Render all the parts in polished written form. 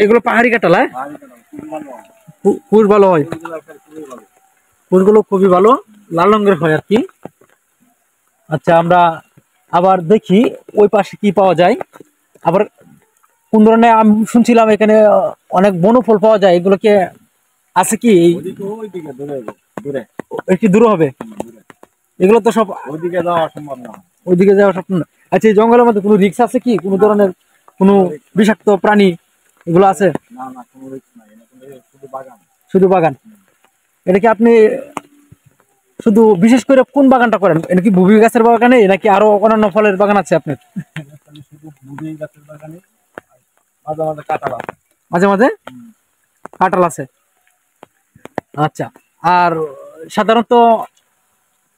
এগুলো পাহাড়ি কাঁঠাল, হ্যাঁ? কুশ ভালো হয়, কুশগুলো খুবই ভালো, লাল রঙের হয় আর কি। আচ্ছা, আমরা আবার দেখি ওই পাশে কি পাওয়া যায়। আবার কোন ধরনের, আমি শুনছিলাম এখানে অনেক বনফল পাওয়া যায়, এগুলো কি আছে কি? একটু দূরে হবে, এগুলো তো সব ওইদিকে যাওয়া সম্ভব না, ওইদিকে যাওয়া সম্ভব না। আচ্ছা, এই জঙ্গলের মধ্যে কোনো রিস্ক আছে কি? কোনো ধরনের কোনো বিষাক্ত প্রাণী এগুলো আছে? শুধু বাগান। এটা কি আপনি শুধু বিশেষ করে কোন বাগানটা করেন? এটা কি বুবি গাছের বাগানে নাকি আরো অন্যান্য ফলের বাগান আছে আপনার? মাঝে মাঝে কাঁঠাল আছে। আচ্ছা, আর সাধারণত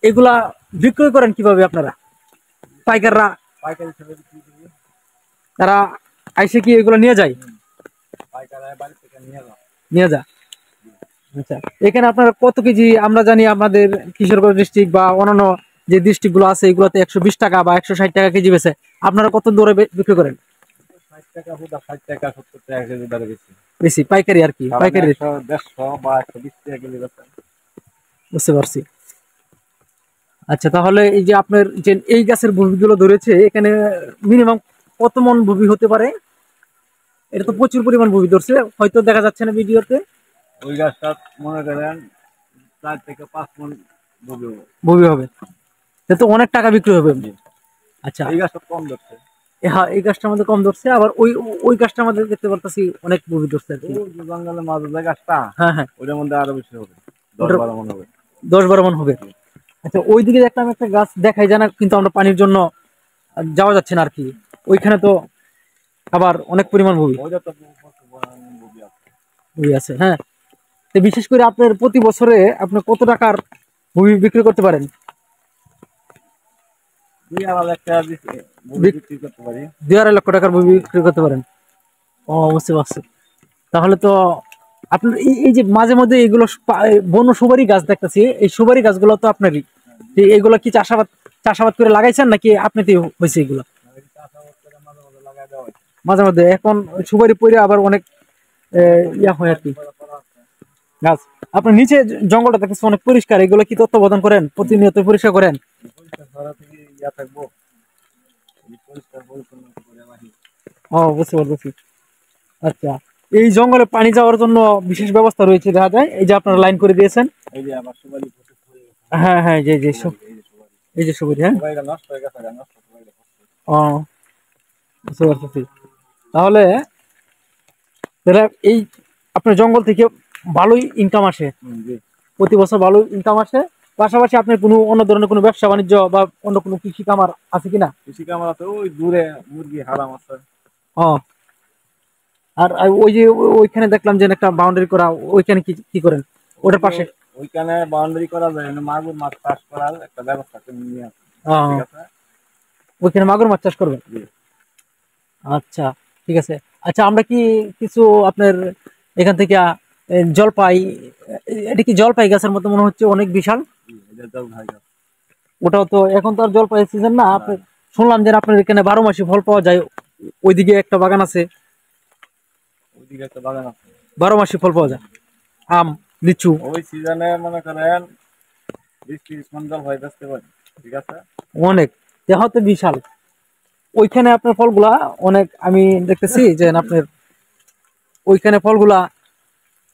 এগুলা বিক্রয় করেন কিভাবে আপনারা? পাইকাররা তারা আইসে কি এগুলো নিয়ে যায়? নিয়ে যায়। আচ্ছা, এখানে আপনার কত কেজি? আমরা জানি আমাদের কিশোরগঞ্জ ডিস্ট্রিক্ট বা অন্যান্য যে ডিস্ট্রিক্ট গুলো আছে এগুলোতে 120 টাকা বা 160 টাকা কেজি বেচে, আপনারা কত দরে বিক্রি করেন? 60 টাকা 70 টাকা কেজি দরে বেশি পাইকারি আর কি, পাইকারি 150 বা 120 টাকা কেজি বেচেন। বুঝতে পারছি। আচ্ছা, তাহলে এই যে আপনার যে এই গাছের ভুবিগুলো ধরেছে, এখানে মিনিমাম কত মন ভুবি হতে পারে? এটা তো প্রচুর পরিমাণ ভুবি ধরছে, হয়তো দেখা যাচ্ছে না ভিডিওতে। ওই গাছটা মনে করেন 4 থেকে 5 মন ভুবি হবে, তো অনেক টাকা বিক্রি হবে। আচ্ছা, এই গাছটা কম ধরছে। হ্যাঁ, এই গাছটার মধ্যে কম ধরছে, আবার ওই ওই গাছটার মধ্যে দেখতে পারতেছি অনেক ভুবি ধরছে আর কি। জঙ্গলের মাঝে যে গাছটা, হ্যাঁ হ্যাঁ, ওইটার মধ্যে আরো বেশি হবে, 10-12 মন হবে। 10-12 মন হবে। আচ্ছা, ওইদিকে একটা আমি একটা গাছ দেখাই জানা, কিন্তু আমরা পানির জন্য যাওয়া যাচ্ছে না আর কি। ওইখানে তো আবার অনেক পরিমাণ ভুবি আছে, হ্যাঁ। তো বিশেষ করে আপনার প্রতি বছরে আপনি কত টাকার ভুবি বিক্রি করতে পারেন? 2-2.5 লক্ষ টাকার ভুবি বিক্রি করতে পারেন। ও, বুঝতে পারছি। তাহলে তো আপনার এই যে মাঝে মধ্যে এগুলো বন সুপারি গাছ দেখতেছি, এই সুপারি গাছগুলো তো আপনারই। এগুলো কি চাষাবাদ করে লাগাইছেন নাকি আপনাতে হয়েছে এগুলো? মাঝে মধ্যে এখন সুপারি পরে আবার অনেক ইয়া হয় আর কি গাছ। আপনার নিচে জঙ্গলটা দেখতেছি অনেক পরিষ্কার, এগুলো কি তত্ত্বাবধান করেন? প্রতিনিয়ত পরিষ্কার করেন? ও, বুঝতে পারছি। আচ্ছা, এই জঙ্গলে পানি যাওয়ার জন্য বিশেষ ব্যবস্থা রয়েছে দেখা যায়, এই যে আপনারা লাইন করে দিয়েছেন। হ্যাঁ হ্যাঁ, এই যে সুপারি, হ্যাঁ। ও, বুঝতে পারছি। তাহলে এই আপনার জঙ্গল থেকে ভালোই ইনকাম আসে, প্রতি বছর ভালো ইনকাম আসে। পাশাপাশি আপনার কোনো অন্য ধরনের কোনো ব্যবসা বাণিজ্য বা অন্য কোনো কৃষি কামার আছে কিনা? কৃষি কামার আছে, ওই দূরে মুরগি হারাম আছে। ও, আর ওই যে ওইখানে দেখলাম যে একটা বাউন্ডারি করা, ওইখানে কি কি করেন ওটার পাশে? ওইখানে বাউন্ডারি করা যায় না, মাগুর মাছ চাষ করার একটা ব্যবস্থা করে নিয়ে আসে। ঠিক আছে, ওইখানে মাগুর মাছ চাষ করবেন? আচ্ছা, ঠিক আছে। আচ্ছা, আমরা কি কিছু আপনার এখান থেকে জলপাই, এটা কি জলপাই গাছের মতো মনে হচ্ছে, অনেক বিশাল। ওটাও তো এখন তো আর জলপাই সিজন না। শুনলাম যে আপনার এখানে 12 মাসে ফল পাওয়া যায়, ওইদিকে একটা বাগান আছে, 12 মাসে ফল পাওয়া যায়, আম লিচু। ওই সিজনে মনে করেন 20-30 মণ জলপাই বেচতে পারি। ঠিক আছে, অনেক দেহ তো বিশাল। ওইখানে আপনার ফলগুলা অনেক, আমি দেখতেছি যে আপনার ওইখানে ফলগুলা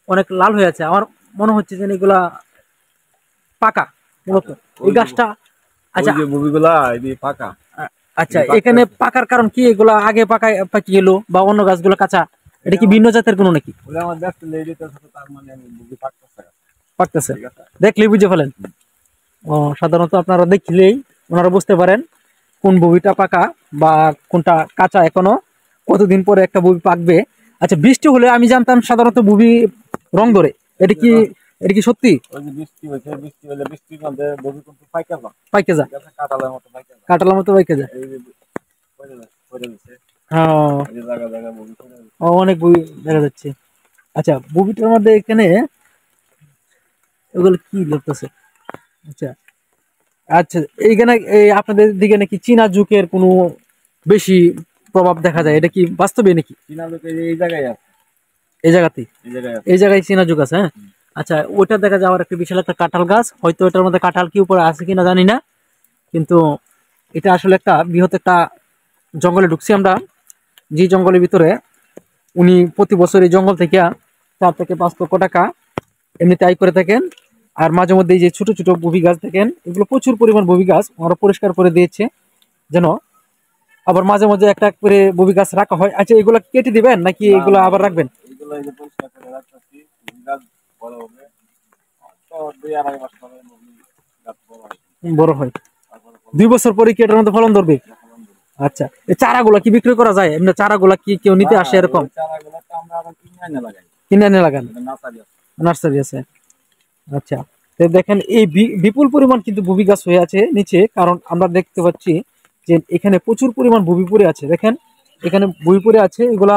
অনেক লাল হয়ে আছে, আমার মনে হচ্ছে যে এগুলা পাকা মূলত এই গাছটা। আচ্ছা, মুভিগুলা পাকা। আচ্ছা, এখানে পাকার কারণ কি? এগুলা আগে পাকি গেল বা অন্য গাছগুলো কাঁচা, এটা কি ভিন্ন জাতের কোনো নাকি? পাকতেছে, দেখলেই বুঝে ফেলেন। ও, সাধারণত আপনারা দেখলেই ওনারা বুঝতে পারেন কোন ববিটা পাকা বা কোনটা কাঁচা, এখনো কতদিন পরে একটা ববি পাকবে। আচ্ছা, বৃষ্টি হলে আমি জানতাম সাধারণত ববি রং ধরে, এটা কি সত্যি? পাইকে যায়, কাঁঠালের মতো পাইকে যায়। অনেক বই দেখা যাচ্ছে। আচ্ছা, ববিটার মধ্যে এখানে ওগুলো কি লাগতেছে? আচ্ছা আচ্ছা, এইখানে আপনাদের দিকে নাকি চীনা যুগের কোনো বেশি প্রভাব দেখা যায়, এটা কি বাস্তবে নাকি? চীনা যুগের এই জায়গায় আছে। এই জায়গাতেই, এই জায়গায় চীনা যুগ আছে। হ্যাঁ, আচ্ছা, ওইটা দেখা যাওয়ার একটা বিশাল একটা কাঁঠাল গাছ, হয়তো এটার মধ্যে কাঁঠাল কি উপরে আছে কিনা জানি না, কিন্তু এটা আসলে একটা বৃহৎ একটা জঙ্গলে ঢুকছি আমরা, যে জঙ্গলের ভিতরে উনি প্রতি বছর এই জঙ্গল থেকে 4 থেকে 5 লক্ষ টাকা এমনিতে আয় করে থাকেন। আর মাঝে মধ্যে এই যে ছোট ছোট ববি গাছ দেখেন, এগুলো প্রচুর পরিমাণ ববি গাছ ওরা পরিষ্কার করে দিয়েছে যেন, আবার মাঝে মাঝে একটা করে ববি গাছ রাখা হয়। আচ্ছা, এগুলা কেটে দিবেন নাকি এগুলা আবার রাখবেন? বড় হয় 2 বছর পরে কি এটার মধ্যে ফলন ধরবে? আচ্ছা, এই চারাগুলা কি বিক্রি করা যায়? এমনি চারাগুলা কি কেউ নিতে আসে এরকম? কিনে এনে লাগান, নার্সারি আছে। আচ্ছা, তো দেখেন এই বিপুল পরিমাণ কিন্তু বুবি গাছ হয়ে আছে নিচে, কারণ আমরা দেখতে পাচ্ছি যে এখানে প্রচুর পরিমাণ বুবি পড়ে আছে। দেখেন এখানে বুবি পড়ে আছে, এগুলা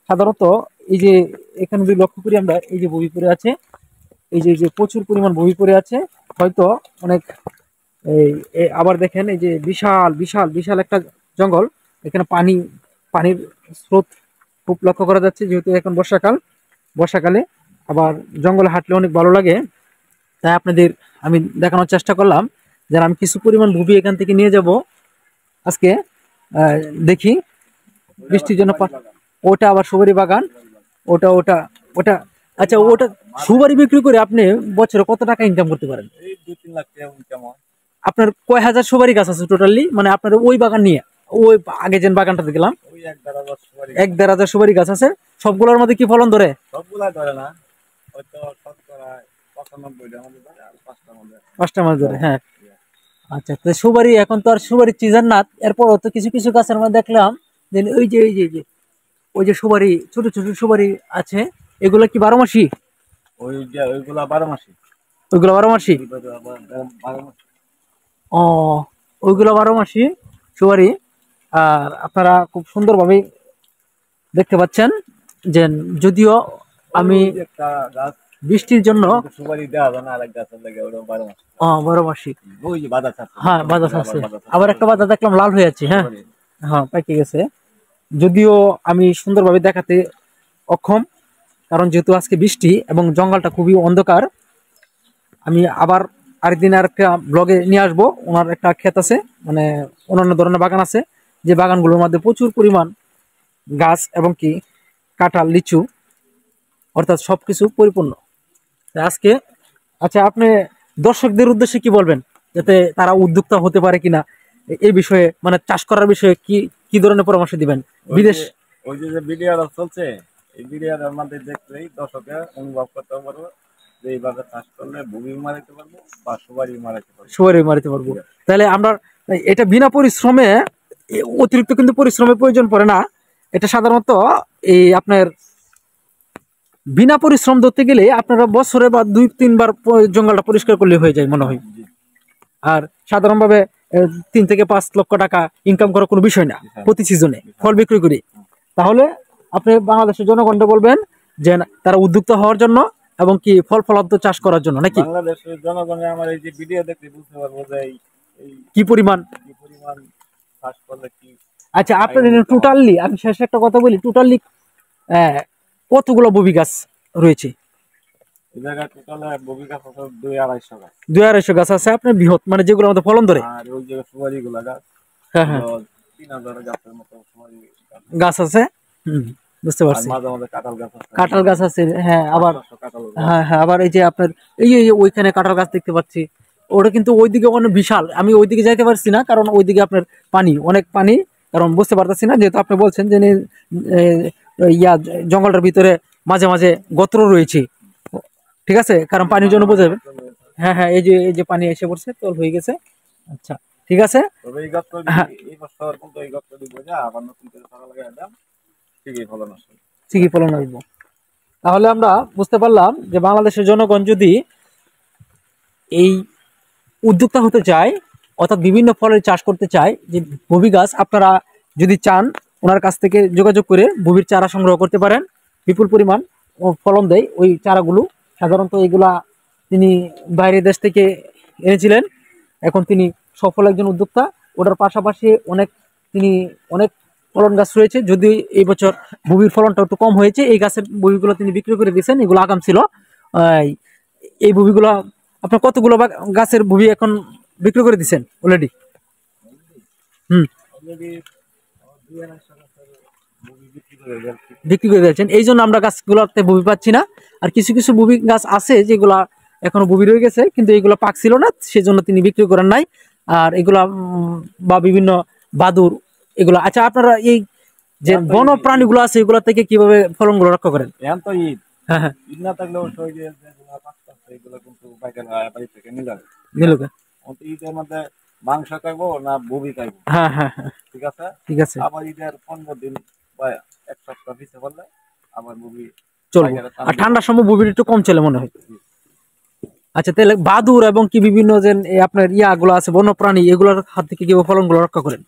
সাধারণত এই যে এখানে যদি লক্ষ্য করি আমরা, এই যে বুবি পড়ে আছে, এই যে প্রচুর পরিমাণ বুবি পড়ে আছে, হয়তো অনেক আবার দেখেন এই যে বিশাল বিশাল বিশাল একটা জঙ্গল, এখানে পানির স্রোত খুব লক্ষ্য করা যাচ্ছে, যেহেতু এখন বর্ষাকালে আবার জঙ্গলে হাঁটলে অনেক ভালো লাগে, তাই আপনাদের আমি দেখানোর চেষ্টা করলাম যে আমি কিছু পরিমাণ ভুবি এখান থেকে নিয়ে যাব আজকে। দেখি বৃষ্টির জন্য ওটা আবার সুপারি বাগান, ওটা ওটা ওটা আচ্ছা, ওটা সুপারি বিক্রি করে আপনি বছরে কত টাকা ইনকাম করতে পারেন? আপনার কয় হাজার সুপারি গাছ আছে টোটালি, মানে আপনার ওই বাগান নিয়ে, ওই আগে যে বাগানটা দেখলাম 1-1.5 হাজার সুপারি গাছ আছে, সবগুলোর মধ্যে কি ফলন ধরে? সবগুলা ধরে না, 5টা মাস ধরে। হ্যাঁ, আচ্ছা, তো সুপারি এখন তো আর সুপারির সিজন না, এরপর তো কিছু কিছু গাছের মধ্যে দেখলাম যে ওই যে সুপারি, ছোট ছোট সুপারি আছে, এগুলো কি 12 মাসি? ওইগুলা 12 মাসি। ওইগুলো 12 মাসি? ও, ওইগুলো 12 মাসি সুপারি। আর আপনারা খুব সুন্দরভাবে দেখতে পাচ্ছেন যে, যদিও আমি বৃষ্টির জন্য সুপারি দেওয়া যায় না, আরেক গাছের লাগে ওটা 12 মাসি। 12 মাসি। ওই যে বাদাম আছে। হ্যাঁ, বাদাম আছে, আবার একটা বাদাম দেখলাম লাল হয়ে আছে। হ্যাঁ হ্যাঁ, পেকে গেছে, যদিও আমি সুন্দরভাবে দেখাতে অক্ষম, কারণ যেহেতু আজকে বৃষ্টি এবং জঙ্গলটা খুবই অন্ধকার। আমি আবার আরেকদিন আর একটা ব্লগে নিয়ে আসবো, ওনার একটা ক্ষেত আছে, মানে অন্যান্য ধরনের বাগান আছে, যে বাগানগুলোর মধ্যে প্রচুর পরিমাণ গাছ এবং কি কাঁঠাল, লিচু, অর্থাৎ সবকিছু পরিপূর্ণ। আজকে আচ্ছা, আপনি দর্শকদের উদ্দেশ্যে কি বলবেন, যাতে তারা উদ্যোক্তা হতে পারে কিনা এই বিষয়ে, মানে চাষ করার বিষয়ে কি কি ধরনের পরামর্শ দিবেন? বিদেশ ওই যে ভিডিওটা চলছে, এই ভিডিওটার মধ্যে দেখলেই দর্শকের অনুভব করতে পারবো যে এইভাবে চাষ করলে ভূমি মারাইতে পারবো বা সুপারি মারাইতে পারবো। তাহলে আমরা এটা বিনা পরিশ্রমে, অতিরিক্ত কিন্তু পরিশ্রমের প্রয়োজন পড়ে না, এটা সাধারণত এই আপনার বিনা পরিশ্রম ধরতে গেলে আপনারা বছরে বা 2-3 বার জঙ্গলটা পরিষ্কার করলে হয়ে যায় মনে হয়। আর সাধারণভাবে 3 থেকে 5 লক্ষ টাকা ইনকাম করার কোনো বিষয় না প্রতি সিজনে ফল বিক্রি করি। তাহলে আপনি বাংলাদেশের জনগণকে বলবেন যে তারা উদ্যোক্তা হওয়ার জন্য এবং কি ফল ফলান্ত চাষ করার জন্য, নাকি? বাংলাদেশের জনগণে আমার এই যে ভিডিও দেখতে বুঝতে পারবো যে কি পরিমাণ চাষ করলে কি। আচ্ছা, আপনার টোটালি আমি শেষে একটা কথা বলি, টোটালি কতগুলো ববি গাছ রয়েছে? এই জায়গায় টোটাল ববি গাছ আছে 2-250 গাছ। 2-250 গাছ আছে আপনার, বৃহৎ, মানে যেগুলো আমাদের ফলন ধরে। আর ওই যে সুপারি গুলা গাছ, হ্যাঁ হ্যাঁ, 3000 গাছের মতো সুপারি গাছ আছে। বুঝতে পারছি, মাঝে মাঝে কাঁঠাল গাছ আছে। হ্যাঁ, আবার হ্যাঁ হ্যাঁ, আবার এই যে আপনার এই যে ওইখানে কাঁঠাল গাছ দেখতে পাচ্ছি, ওটা কিন্তু ওইদিকে অনেক বিশাল, আমি ওইদিকে যাইতে পারছি না, কারণ ওইদিকে আপনার পানি, অনেক পানি, কারণ বুঝতে পারতেছি না, যেহেতু আপনি বলছেন যে জঙ্গলটার ভিতরে মাঝে মাঝে গর্ত রয়েছে, ঠিক আছে, কারণ পানির জন্য বোঝা যাবে। হ্যাঁ হ্যাঁ, এই যে পানি এসে পড়ছে, তল হয়ে গেছে। আচ্ছা, ঠিক আছে। ঠিকই ফলন আসবো। তাহলে আমরা বুঝতে পারলাম যে বাংলাদেশের জনগণ যদি এই উদ্যোক্তা হতে চায়, অর্থাৎ বিভিন্ন ফলের চাষ করতে চায়, যে ববি গাছ আপনারা যদি চান, ওনার কাছ থেকে যোগাযোগ করে ববির চারা সংগ্রহ করতে পারেন, বিপুল পরিমাণ ফলন দেয় ওই চারাগুলো। সাধারণত এগুলা তিনি বাইরের দেশ থেকে এনেছিলেন, এখন তিনি সফল একজন উদ্যোক্তা। ওটার পাশাপাশি তিনি অনেক ফলন গাছ রয়েছে, যদিও এই বছর বুবির ফলনটা একটু কম হয়েছে। এই গাছের বুবিগুলো তিনি বিক্রি করে দিয়েছেন, এগুলো আগাম ছিল। এই বুবিগুলো আপনার কতগুলো গাছের বুবি এখন বিক্রি করে দিচ্ছেন অলরেডি? হুম, অলরেডি 2-2.5 গাছের বুবি বিক্রি করে ফেলছি। বিক্রি করে দিয়েছেন, এই জন্য আমরা গাছগুলোতে বুবি পাচ্ছি না। আর কিছু কিছু বুবি গাছ আছে যেগুলা এখনো বুবি রয়ে গেছে, কিন্তু এগুলো পাকছিল না, সেজন্য তিনি বিক্রি করেন নাই। আর এগুলা বা বিভিন্ন বাদুর এগুলো। আচ্ছা, আপনারা এই যে বন্য প্রাণীগুলো আছে এগুলা থেকে কিভাবে ফলনগুলো রক্ষা করেন? এখন তো ঈদ, হ্যাঁ হ্যাঁ, ঈদ না থাকলেও শরীরে যেগুলো পাকতেছে এগুলো কিন্তু পাইকারি বাড়ি থেকে নিয়ে যাবে। নিলুকে। অন্ত ঈদের মধ্যে মাংস খাইবো না বুবি খাইবো, হ্যাঁ হ্যাঁ হ্যাঁ, ঠিক আছে। ঠিক আছে, আবার ঈদের 15 দিন বা 1 সপ্তাহ পিছিয়ে পড়লে আবার বুবি চলবো। পাইকারি আর ঠান্ডার সময় বুবির একটু কম চলে মনে হয়। আচ্ছা, তাহলে বাদুর এবং কি বিভিন্ন যে এই আপনার ইয়াগুলো আছে বন্যপ্রাণী, এগুলোর হাত থেকে কিভাবে ফলনগুলো রক্ষা করেন?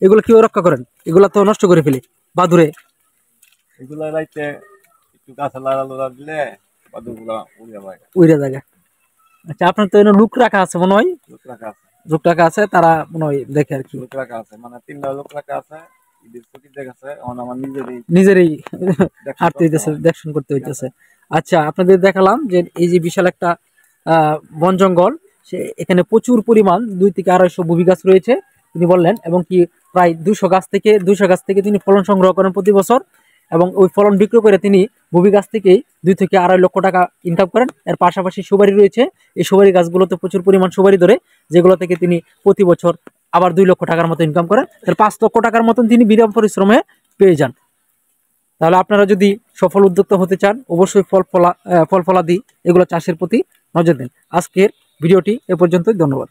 এগুলো কিভাবে রক্ষা করেন? এগুলো তো নষ্ট করে ফেলে বাদুরে। এগুলো রাইতে একটু গাছে লাড়া দিলে বাদুরগুলো উড়ে যায়। উইরা জায়গা। আচ্ছা, আপনার তো এনে লুক রাখা আছে মনে হয়? লোক রাখা আছে, লুক রাখা আছে, তারা মনে হয় দেখে আর কি। লোক রাখা আছে, মানে 3টা লোক রাখা আছে। ঈদের ছুটি দেখাচ্ছে, এখন আমার নিজেরই দেখতে হাঁটতে হইতেছে, দেখশন করতে হইতেছে। আচ্ছা, আপনাদের দেখালাম যে এই যে বিশাল একটা বন জঙ্গল, সে এখানে প্রচুর পরিমাণ 2 থেকে 250 বুবি গাছ রয়েছে তিনি বললেন, এবং কি প্রায় 200 গাছ থেকে তিনি ফলন সংগ্রহ করেন প্রতি বছর, এবং ওই ফলন বিক্রি করে তিনি বুবি গাছ থেকেই 2 থেকে 2.5 লক্ষ টাকা ইনকাম করেন। এর পাশাপাশি সুপারি রয়েছে, এই সুপারি গাছগুলোতে প্রচুর পরিমাণ সুপারি ধরে, যেগুলো থেকে তিনি প্রতি বছর আবার 2 লক্ষ টাকার মতো ইনকাম করেন। এর 5 লক্ষ টাকার মতন তিনি বিরাম পরিশ্রমে পেয়ে যান। তাহলে আপনারা যদি সফল উদ্যোক্তা হতে চান, অবশ্যই ফল ফলাদি এগুলো চাষের প্রতি নজর দিন। আজকের ভিডিওটি এ পর্যন্তই, ধন্যবাদ।